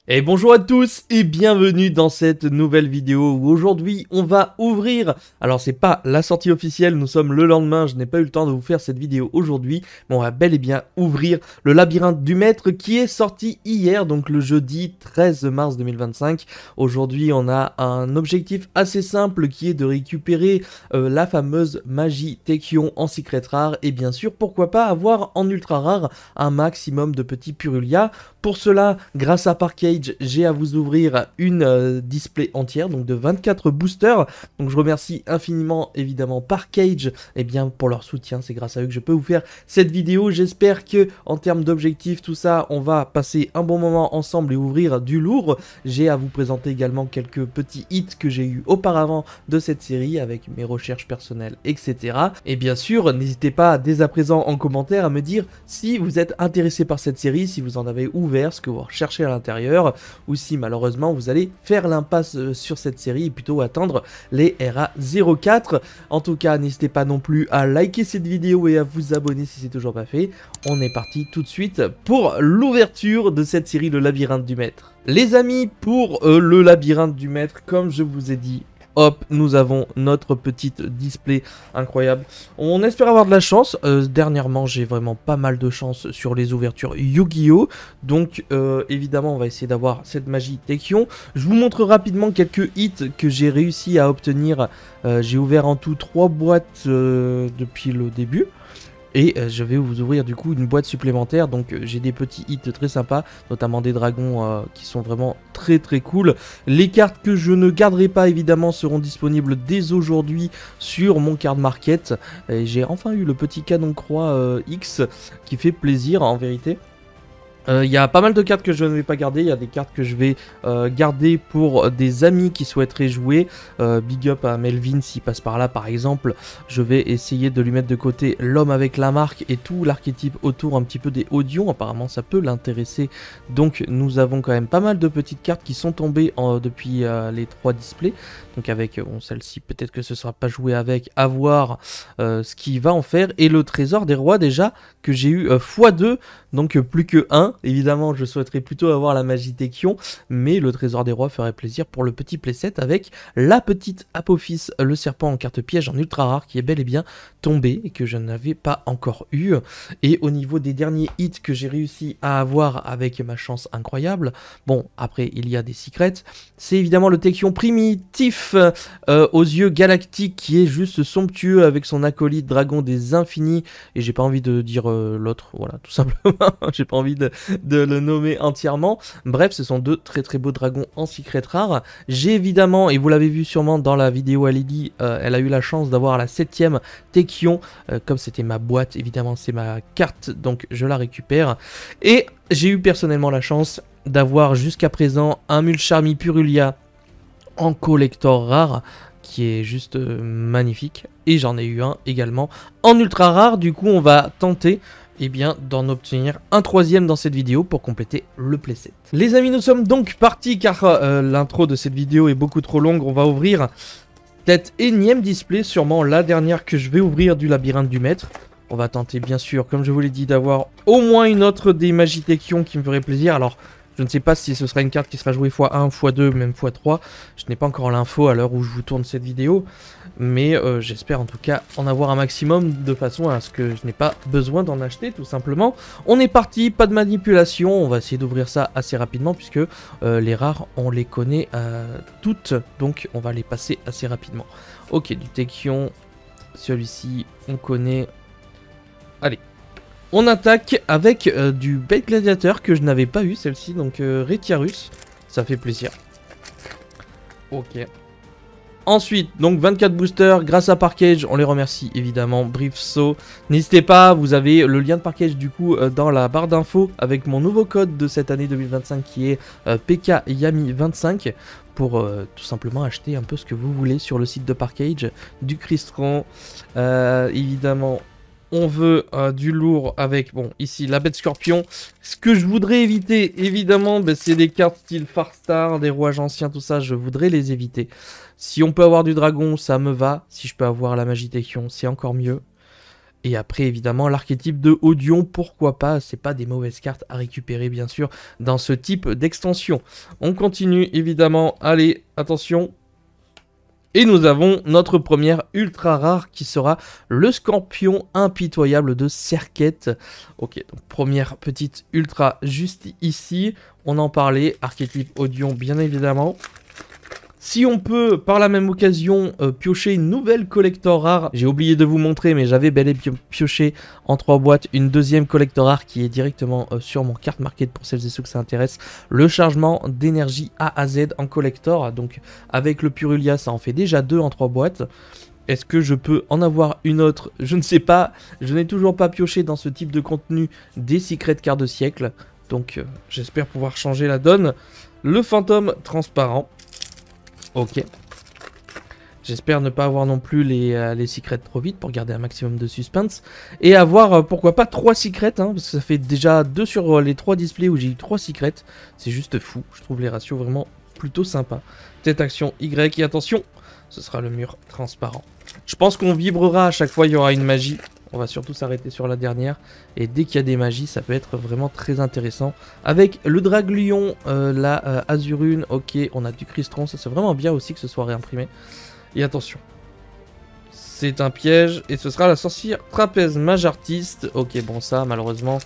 Et bonjour à tous et bienvenue dans cette nouvelle vidéo où aujourd'hui on va ouvrir, alors c'est pas la sortie officielle, nous sommes le lendemain, je n'ai pas eu le temps de vous faire cette vidéo aujourd'hui, mais on va bel et bien ouvrir le labyrinthe du maître qui est sorti hier, donc le jeudi 13 mars 2025. Aujourd'hui on a un objectif assez simple qui est de récupérer la fameuse magie Techion en secret rare et bien sûr pourquoi pas avoir en ultra rare un maximum de petits Purulia. Pour cela, grâce à Parkage, j'ai à vous ouvrir une display entière, donc de 24 boosters. Donc je remercie infiniment évidemment Parkage pour leur soutien, c'est grâce à eux que je peux vous faire cette vidéo. J'espère que en termes d'objectifs, tout ça, on va passer un bon moment ensemble et ouvrir du lourd. J'ai à vous présenter également quelques petits hits que j'ai eu auparavant de cette série avec mes recherches personnelles, etc. Et bien sûr, n'hésitez pas dès à présent en commentaire à me dire si vous êtes intéressé par cette série, si vous en avez ouvert, ce que vous recherchez à l'intérieur, ou si malheureusement vous allez faire l'impasse sur cette série et plutôt attendre les RA04. En tout cas, n'hésitez pas non plus à liker cette vidéo et à vous abonner si c'est toujours pas fait. On est parti tout de suite pour l'ouverture de cette série, le labyrinthe du maître. Les amis, pour le labyrinthe du maître, comme je vous ai dit, hop, nous avons notre petite display incroyable. On espère avoir de la chance. Dernièrement, j'ai vraiment pas mal de chance sur les ouvertures Yu-Gi-Oh! Donc, évidemment, on va essayer d'avoir cette magie Techion. Je vous montre rapidement quelques hits que j'ai réussi à obtenir. J'ai ouvert en tout 3 boîtes depuis le début. Et je vais vous ouvrir du coup une boîte supplémentaire, donc j'ai des petits hits très sympas, notamment des dragons qui sont vraiment très cool. Les cartes que je ne garderai pas évidemment seront disponibles dès aujourd'hui sur mon card market. J'ai enfin eu le petit canon croix X qui fait plaisir en vérité. Il y a pas mal de cartes que je ne vais pas garder, il y a des cartes que je vais garder pour des amis qui souhaiteraient jouer. Big up à Melvin s'il passe par là par exemple. Je vais essayer de lui mettre de côté l'homme avec la marque et tout l'archétype autour un petit peu des Audions. Apparemment ça peut l'intéresser. Donc nous avons quand même pas mal de petites cartes qui sont tombées depuis les 3 displays. Donc avec bon, celle-ci peut-être que ce sera pas joué avec, à voir ce qu'il va en faire. Et le trésor des rois déjà que j'ai eu x2, donc plus que 1. Évidemment, je souhaiterais plutôt avoir la magie Techion, mais le trésor des rois ferait plaisir pour le petit playset avec la petite Apophis, le serpent en carte piège en ultra rare qui est bel et bien tombé et que je n'avais pas encore eu. Et au niveau des derniers hits que j'ai réussi à avoir avec ma chance incroyable, bon, après il y a des secrets, c'est évidemment le Techion primitif aux yeux galactiques qui est juste somptueux avec son acolyte dragon des infinis, et j'ai pas envie de dire l'autre, voilà, tout simplement, j'ai pas envie de le nommer entièrement. Bref, ce sont deux très beaux dragons en secret rare. J'ai évidemment, et vous l'avez vu sûrement dans la vidéo à Lily, elle a eu la chance d'avoir la 7ème Techion. Comme c'était ma boîte, évidemment c'est ma carte, donc je la récupère. Et j'ai eu personnellement la chance d'avoir jusqu'à présent un Mulcharmy Purulia en collector rare, qui est juste magnifique. Et j'en ai eu un également en ultra rare, du coup on va tenter d'en obtenir un 3ème dans cette vidéo pour compléter le playset. Les amis, nous sommes donc partis car l'intro de cette vidéo est beaucoup trop longue. On va ouvrir cette énième display, sûrement la dernière que je vais ouvrir du labyrinthe du maître. On va tenter bien sûr, comme je vous l'ai dit, d'avoir au moins une autre des magies Techion qui me ferait plaisir. Alors, je ne sais pas si ce sera une carte qui sera jouée x1, x2, même x3. Je n'ai pas encore l'info à l'heure où je vous tourne cette vidéo. Mais j'espère en tout cas en avoir un maximum de façon à ce que je n'ai pas besoin d'en acheter tout simplement. On est parti, pas de manipulation. On va essayer d'ouvrir ça assez rapidement puisque les rares on les connaît toutes. Donc on va les passer assez rapidement. Ok, du Techion. Celui-ci on connaît. Allez. On attaque avec du Bête Gladiateur que je n'avais pas eu, celle-ci, donc Retiarus, ça fait plaisir. Ok. Ensuite, donc 24 boosters grâce à Parkage, on les remercie évidemment, Briefso. N'hésitez pas, vous avez le lien de Parkage du coup dans la barre d'infos avec mon nouveau code de cette année 2025 qui est PKYAMI25 pour tout simplement acheter un peu ce que vous voulez sur le site de Parkage, du Crystron, évidemment. On veut du lourd avec, bon, ici, la bête scorpion. Ce que je voudrais éviter, évidemment, c'est des cartes style Farstar, des rouages anciens, tout ça, je voudrais les éviter. Si on peut avoir du dragon, ça me va. Si je peux avoir la magie Techion, c'est encore mieux. Et après, évidemment, l'archétype de Odion, pourquoi pas, c'est pas des mauvaises cartes à récupérer, bien sûr, dans ce type d'extension. On continue, évidemment, allez, attention. Et nous avons notre première ultra rare qui sera le Scorpion impitoyable de Serket. Ok, donc première petite ultra juste ici. On en parlait, archétype Odion bien évidemment. Si on peut, par la même occasion, piocher une nouvelle collector rare, j'ai oublié de vous montrer, mais j'avais bel et bien pioché en 3 boîtes une deuxième collector rare qui est directement sur mon carte market pour celles et ceux que ça intéresse. Le chargement d'énergie A à Z en collector, donc avec le Purulia, ça en fait déjà 2 en 3 boîtes. Est-ce que je peux en avoir une autre? Je ne sais pas, je n'ai toujours pas pioché dans ce type de contenu des secrets cartes de siècle, donc j'espère pouvoir changer la donne. Le fantôme transparent. Ok. J'espère ne pas avoir non plus les secrets trop vite pour garder un maximum de suspense. Et avoir, pourquoi pas, 3 secrets, hein, parce que ça fait déjà 2 sur les 3 displays où j'ai eu 3 secrets. C'est juste fou. Je trouve les ratios vraiment plutôt sympas. Tête action Y et attention, ce sera le mur transparent. Je pense qu'on vibrera à chaque fois, il y aura une magie. On va surtout s'arrêter sur la dernière. Et dès qu'il y a des magies, ça peut être vraiment très intéressant. Avec le Draglion, la Azurune, ok, on a du Crystron. Ça c'est vraiment bien aussi que ce soit réimprimé. Et attention, c'est un piège. Et ce sera la sorcière trapèze mage artiste. Ok, bon ça, malheureusement,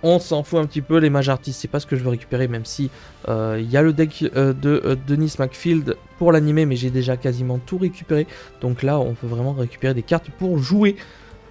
on s'en fout un petit peu. Les mages artistes, c'est pas ce que je veux récupérer. Même si il y a le deck de Denis McField pour l'animer. Mais j'ai déjà quasiment tout récupéré. Donc là, on peut vraiment récupérer des cartes pour jouer.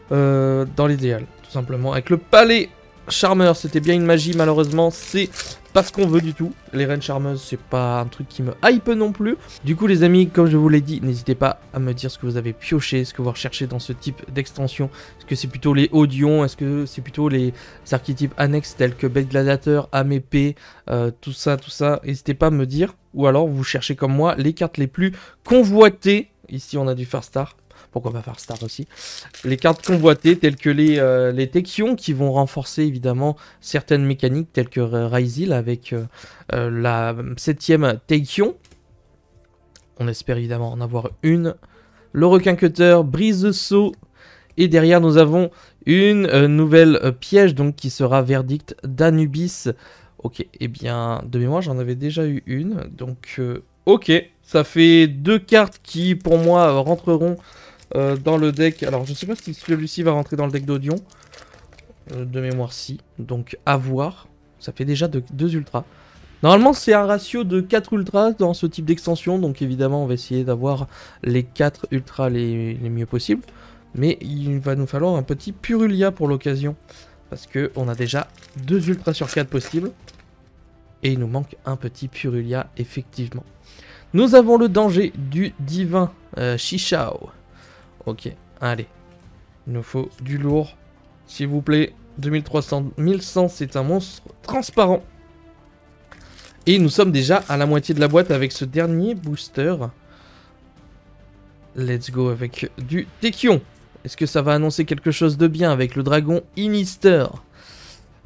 Dans l'idéal, tout simplement. Avec le palais charmeur, c'était bien une magie, malheureusement, c'est pas ce qu'on veut du tout. Les reines charmeuses, c'est pas un truc qui me hype non plus. Du coup, les amis, comme je vous l'ai dit, n'hésitez pas à me dire ce que vous avez pioché, ce que vous recherchez dans ce type d'extension. Est-ce que c'est plutôt les Odions? Est-ce que c'est plutôt les archétypes annexes tels que Bête Gladiateur, Amépée, tout ça, tout ça? N'hésitez pas à me dire. Ou alors, vous cherchez comme moi les cartes les plus convoitées. Ici, on a du Farstar. Pourquoi pas Farstar aussi. Les cartes convoitées telles que les Techions qui vont renforcer évidemment certaines mécaniques telles que Ryzil avec la 7ème Techion. On espère évidemment en avoir une. Le requin cutter, brise de saut. Et derrière nous avons une nouvelle piège donc qui sera verdict d'Anubis. Ok, et bien de mémoire j'en avais déjà eu une. Donc ok, ça fait 2 cartes qui pour moi rentreront dans le deck. Alors je sais pas si celui-ci va rentrer dans le deck d'Odion. De mémoire si. Donc à voir. Ça fait déjà 2 ultras. Normalement c'est un ratio de 4 ultras dans ce type d'extension. Donc évidemment on va essayer d'avoir les 4 ultras les mieux possibles. Mais il va nous falloir un petit Purulia pour l'occasion. Parce que on a déjà 2 ultras sur 4 possibles. Et il nous manque un petit Purulia effectivement. Nous avons le danger du divin Shishao. Ok, allez. Il nous faut du lourd. S'il vous plaît. 2300, 1100, c'est un monstre transparent. Et nous sommes déjà à la moitié de la boîte avec ce dernier booster. Let's go avec du Techion. Est-ce que ça va annoncer quelque chose de bien avec le dragon Inister,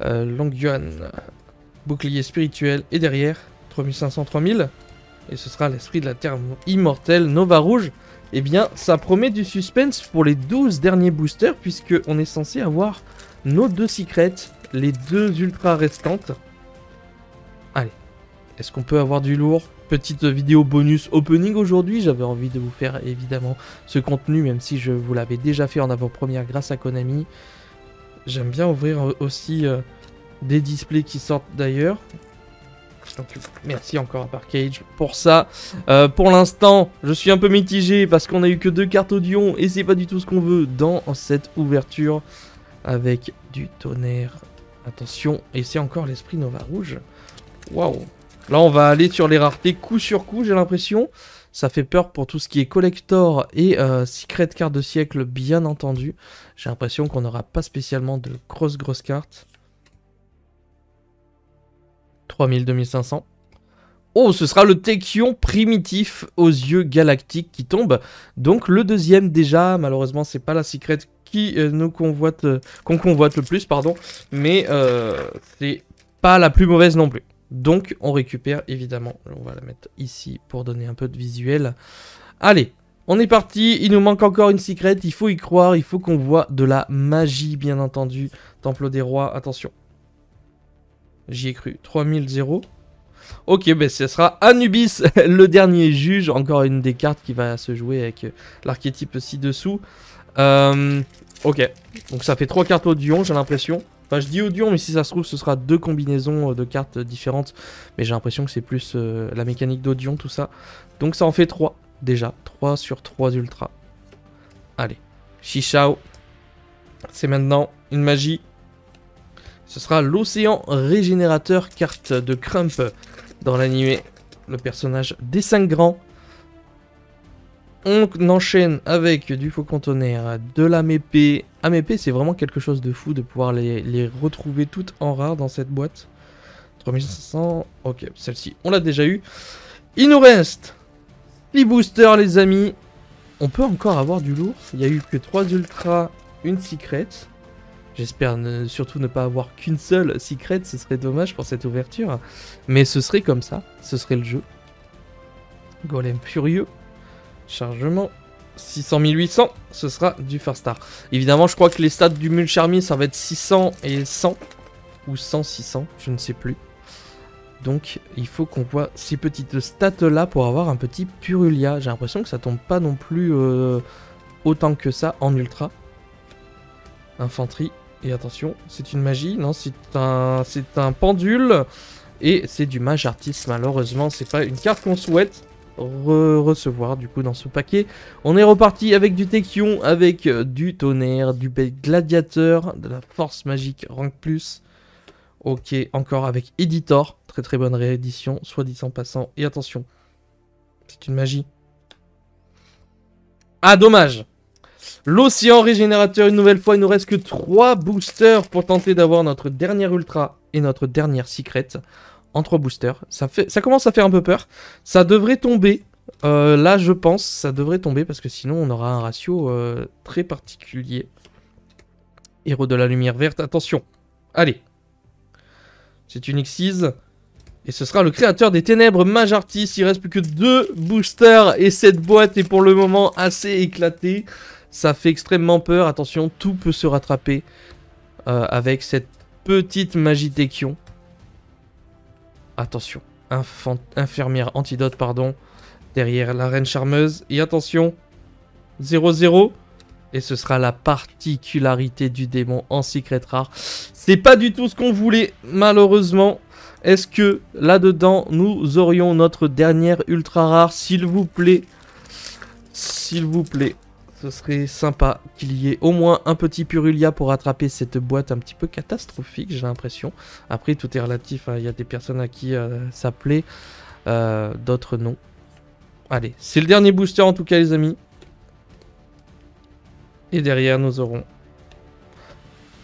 Longyuan, bouclier spirituel et derrière 3500, 3000. Et ce sera l'esprit de la terre immortelle, Nova Rouge. Eh bien, ça promet du suspense pour les 12 derniers boosters, puisque on est censé avoir nos 2 secrets, les 2 ultras restantes. Allez, est-ce qu'on peut avoir du lourd? Petite vidéo bonus opening aujourd'hui, j'avais envie de vous faire évidemment ce contenu, même si je vous l'avais déjà fait en avant-première grâce à Konami. J'aime bien ouvrir aussi des displays qui sortent d'ailleurs. Donc, merci encore à Parkage pour ça. Pour l'instant, je suis un peu mitigé parce qu'on a eu que 2 cartes Odion et c'est pas du tout ce qu'on veut dans cette ouverture avec du tonnerre. Attention, et c'est encore l'esprit Nova Rouge. Waouh. Là, on va aller sur les raretés coup sur coup, j'ai l'impression. Ça fait peur pour tout ce qui est collector et secret carte de siècle, bien entendu. J'ai l'impression qu'on n'aura pas spécialement de grosses cartes. 3000, 2500. Oh, ce sera le Techion primitif aux yeux galactiques qui tombe. Donc le deuxième déjà, malheureusement c'est pas la secret qui nous convoite, qu'on convoite le plus, pardon. Mais c'est pas la plus mauvaise non plus. Donc on récupère évidemment, on va la mettre ici pour donner un peu de visuel. Allez, On est parti, il nous manque encore une secret, il faut y croire, il faut qu'on voit de la magie, bien entendu. Temple des rois, attention. J'y ai cru, 3000. Ok, ben ce sera Anubis, le dernier juge, encore une des cartes qui va se jouer avec l'archétype ci-dessous. Ok, donc ça fait 3 cartes Audion, j'ai l'impression. Enfin, je dis Audion, mais si ça se trouve, ce sera 2 combinaisons de cartes différentes. Mais j'ai l'impression que c'est plus la mécanique d'Audion, tout ça. Donc ça en fait 3. Déjà, 3 sur 3 ultra. Allez, Chichao. C'est maintenant une magie. Ce sera l'océan régénérateur, carte de Crump dans l'animé. Le personnage des 5 grands. On enchaîne avec du faucon tonnerre, de la mépée. Amépée, c'est vraiment quelque chose de fou de pouvoir les retrouver toutes en rare dans cette boîte. 3500. Ok, celle-ci, on l'a déjà eu. Il nous reste les boosters, les amis. On peut encore avoir du lourd. Il n'y a eu que 3 ultras, une secret. J'espère surtout ne pas avoir qu'une seule secret. Ce serait dommage pour cette ouverture. Mais ce serait comme ça. Ce serait le jeu. Golem furieux. Chargement. 600 1800. Ce sera du First Star. Évidemment, je crois que les stats du Mulcharmy, ça va être 600 et 100. Ou 100, 600. Je ne sais plus. Donc, il faut qu'on voit ces petites stats-là pour avoir un petit Purulia. J'ai l'impression que ça tombe pas non plus autant que ça en ultra. Infanterie. Et attention, c'est une magie. Non, c'est un pendule. Et c'est du mage artiste. Malheureusement, c'est pas une carte qu'on souhaite recevoir du coup dans ce paquet. On est reparti avec du Techion, avec du tonnerre, du gladiateur, de la force magique rank plus. Ok, encore avec Editor. Très très bonne réédition, soit dit en passant. Et attention, c'est une magie. Ah, dommage. L'océan régénérateur, une nouvelle fois, il nous reste que 3 boosters pour tenter d'avoir notre dernière ultra et notre dernière secret. En 3 boosters. Ça commence à faire un peu peur. Ça devrait tomber. Là, je pense, ça devrait tomber parce que sinon, on aura un ratio très particulier. Héros de la lumière verte, attention. Allez. C'est une Xyz. Et ce sera le créateur des ténèbres, Mage Artiste. Il reste plus que 2 boosters. Et cette boîte est pour le moment assez éclatée. Ça fait extrêmement peur. Attention, tout peut se rattraper avec cette petite magie Techion. Attention. Infirmière antidote, pardon. Derrière la reine charmeuse. Et attention. 0-0. Et ce sera la particularité du démon en secret rare. C'est pas du tout ce qu'on voulait, malheureusement. Est-ce que là-dedans, nous aurions notre dernière ultra rare, s'il vous plaît? S'il vous plaît. Ce serait sympa qu'il y ait au moins un petit Purulia pour rattraper cette boîte un petit peu catastrophique, j'ai l'impression. Après, tout est relatif. Il y a des personnes à qui ça plaît, d'autres non. Allez, c'est le dernier booster en tout cas, les amis. Et derrière, nous aurons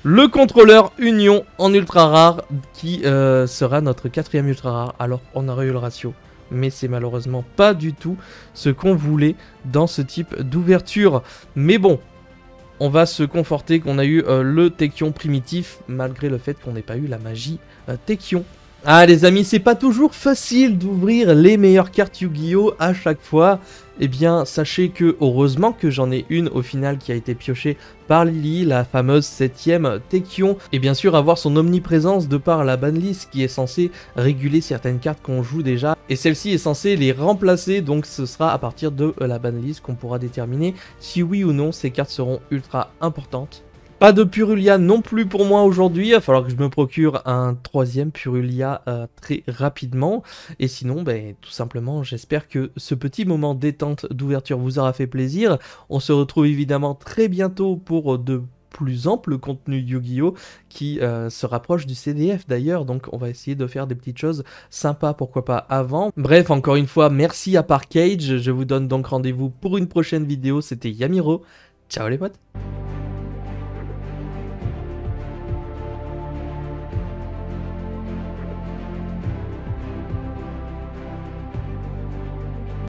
le contrôleur Union en ultra rare qui sera notre 4e ultra rare. Alors, on aurait eu le ratio, mais c'est malheureusement pas du tout ce qu'on voulait dans ce type d'ouverture. Mais bon, on va se conforter qu'on a eu le Techion primitif, malgré le fait qu'on n'ait pas eu la magie Techion. Ah les amis, c'est pas toujours facile d'ouvrir les meilleures cartes Yu-Gi-Oh à chaque fois. Eh bien, sachez que, heureusement que j'en ai une au final qui a été piochée par Lily, la fameuse 7ème Techion. Et bien sûr, avoir son omniprésence de par la banlist qui est censée réguler certaines cartes qu'on joue déjà. Et celle-ci est censée les remplacer, donc ce sera à partir de la banlist qu'on pourra déterminer si oui ou non ces cartes seront ultra importantes. Pas de Purulia non plus pour moi aujourd'hui, il va falloir que je me procure un 3e Purulia très rapidement. Et sinon, ben, tout simplement, j'espère que ce petit moment détente d'ouverture vous aura fait plaisir. On se retrouve évidemment très bientôt pour de plus ample contenu Yu-Gi-Oh qui se rapproche du CDF d'ailleurs, donc on va essayer de faire des petites choses sympas, pourquoi pas avant. Bref, encore une fois, merci à Parkage, je vous donne donc rendez-vous pour une prochaine vidéo, c'était Yamiro, ciao les potes.